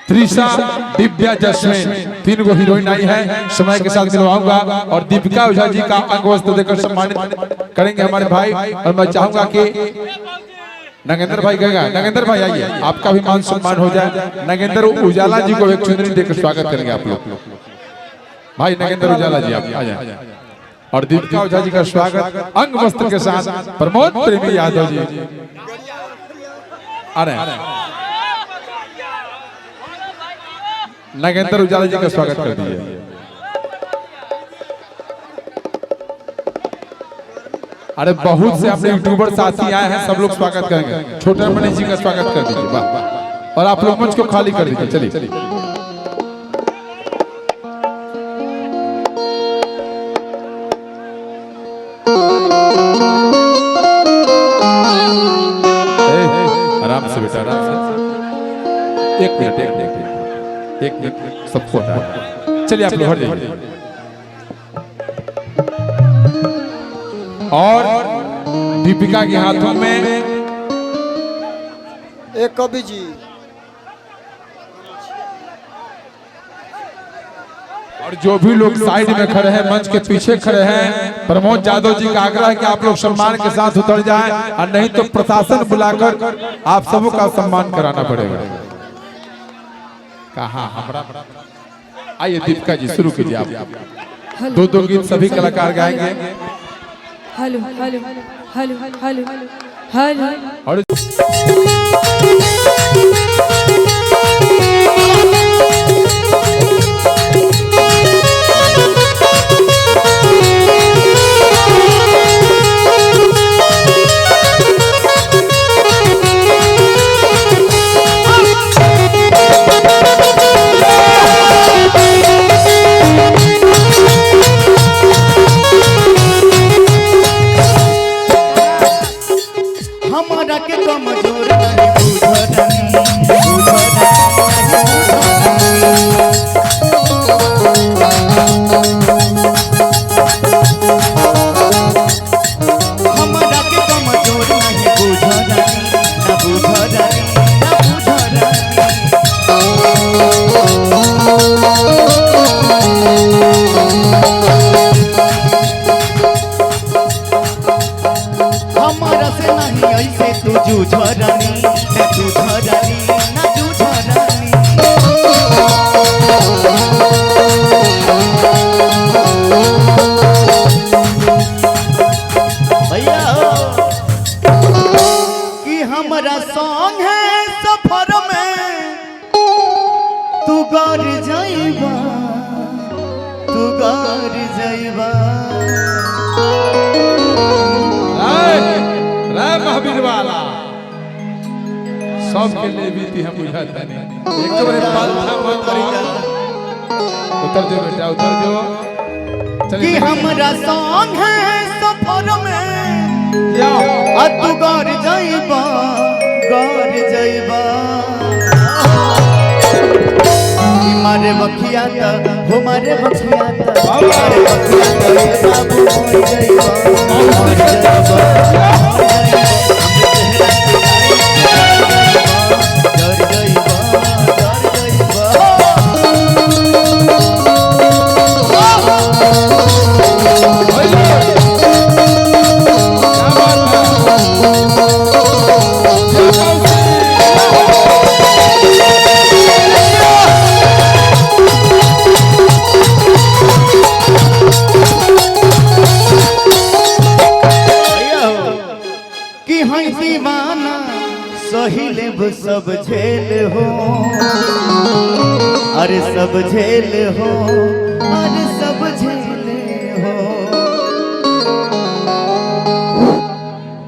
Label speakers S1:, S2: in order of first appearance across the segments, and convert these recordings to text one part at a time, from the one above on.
S1: त्रिशा, दिव्या, जस्मिन, 3 गो heroine आई है। समय के साथ मिलवाऊंगा और दीपिका ओझा जी का अंग वस्त्र देकर सम्मानित करेंगे हमारे भाई। और मैं चाहूंगा कि नगेंद्र भाई कहेगा, नगेंद्र भाई आइए, आपका भी मान सम्मान हो जाए। नगेंद्र उजाला जी को एक चुनरी देकर स्वागत करेंगे आप लोग। भाई नगेंद्र उजाला जी आप आ जाए और दीपिका ओझा जी का स्वागत अंग वस्त्र के साथ प्रमोद प्रेमी यादव जी आ रहे हैं। नगेंद्र उजाला जी का स्वागत कर दीजिए। अरे बहुत से अपने यूट्यूबर साथी आए हैं, सब लोग स्वागत करेंगे। छोटे मनीष जी का स्वागत कर दीजिए। वाह, और आप लोग मंच को खाली कर दीजिए। चलिए आराम से बेटा, आराम से। एक मिनट सबको हटा। चलिए आप लोग हट जाइए। और दीपिका के हाथों में
S2: एक कवि जी
S1: और जो भी लोग साइड में खड़े हैं, मंच के पीछे खड़े हैं, प्रमोद यादव जी का आग्रह है कि आप लोग सम्मान के साथ उतर जाएं, और नहीं तो प्रशासन बुलाकर आप सबों का सम्मान कराना पड़ेगा। कहाँ हमारा। आइए दीपिका जी शुरू कीजिए। आप 2 गीत सभी कलाकार गाएंगे।
S3: Hello hello hello hello hello
S1: और सबके लिए भी थी, हम बुझाता नहीं। एक तो मेरे पाल था मत करिया। उतर जो बेटा, उतर जो।
S2: कि हमरा संग है सफर में या तू घर जाइबा, घर जाइबा। कि मारे बखिया त हो, मारे बखिया त, मारे बखिया त ये बाबू हो जाइबा, हो जाइबा। सब झेल हो, अरे सब झेल हो, अरे सब झेल हो।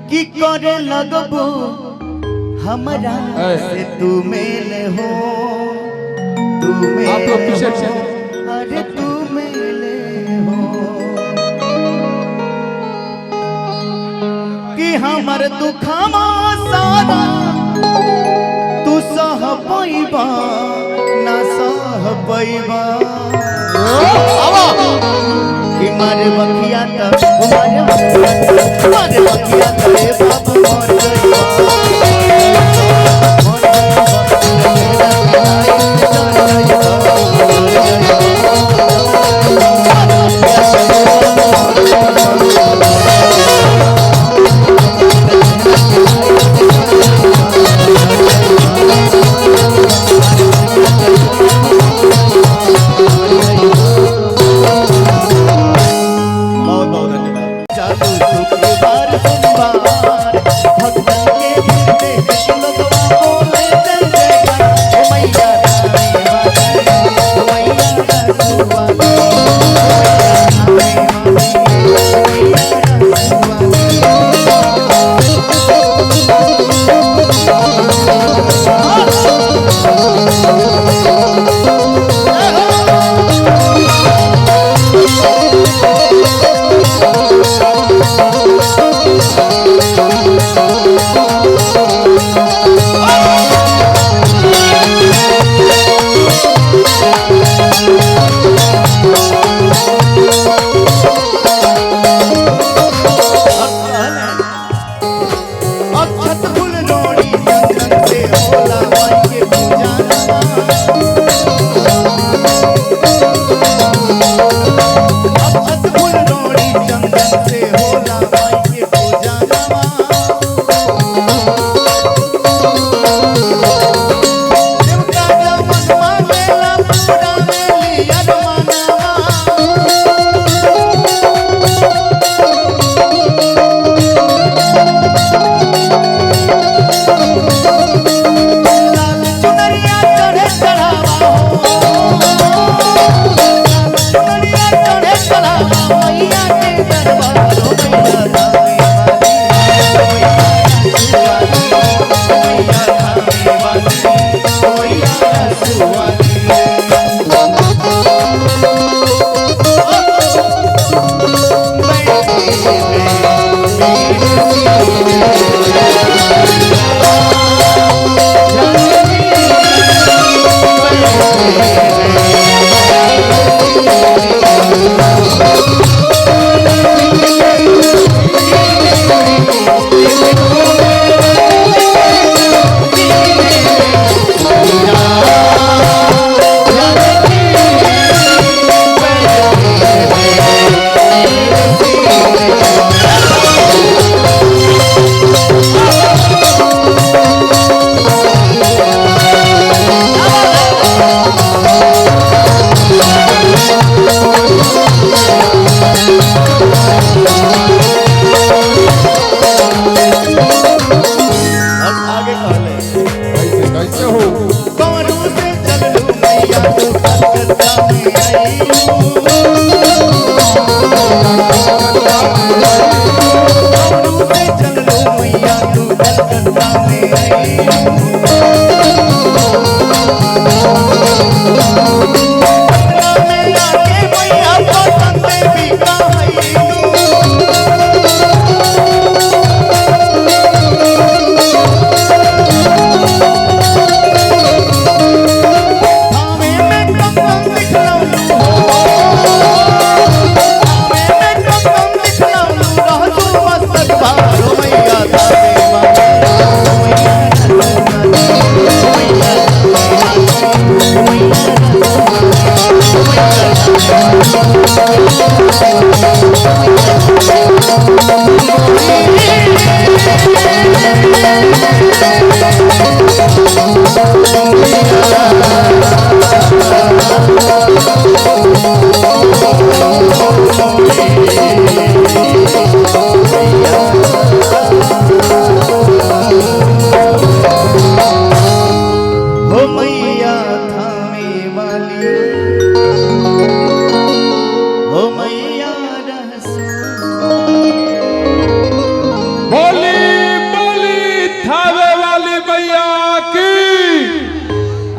S2: कि करे लगबो हमरा से तू मेल हो, तू मेल हो, अरे तू मेल हो। कि हमर दुखमा सारा तू सह पैबा, ना सह पैबा। कि मारे बखिया त, मारे बखिया त रे बाबू मर गइबा, मर गइबा।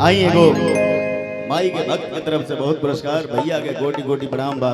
S2: आई एगो माई के भक्त की तरफ से बहुत पुरस्कार भैया के गोटी गोटी प्रणाम बा।